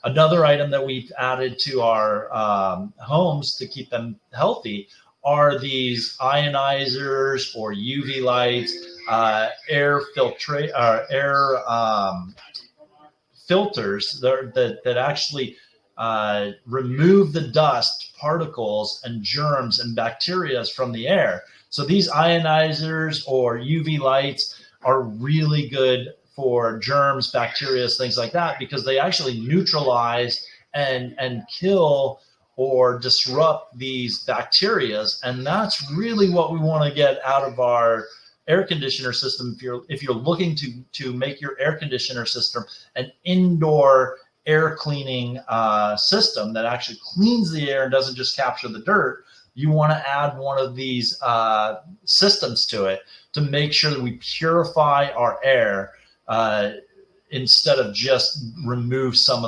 Another item that we've added to our homes to keep them healthy are these ionizers or UV lights, air filters that actually remove the dust particles and germs and bacteria from the air. So these ionizers or UV lights are really good for germs, bacteria, things like that, because they actually neutralize and kill or disrupt these bacterias. And that's really what we want to get out of our air conditioner system. If you're looking to make your air conditioner system an indoor air cleaning system that actually cleans the air and doesn't just capture the dirt, you want to add one of these systems to it to make sure that we purify our air instead of just remove some of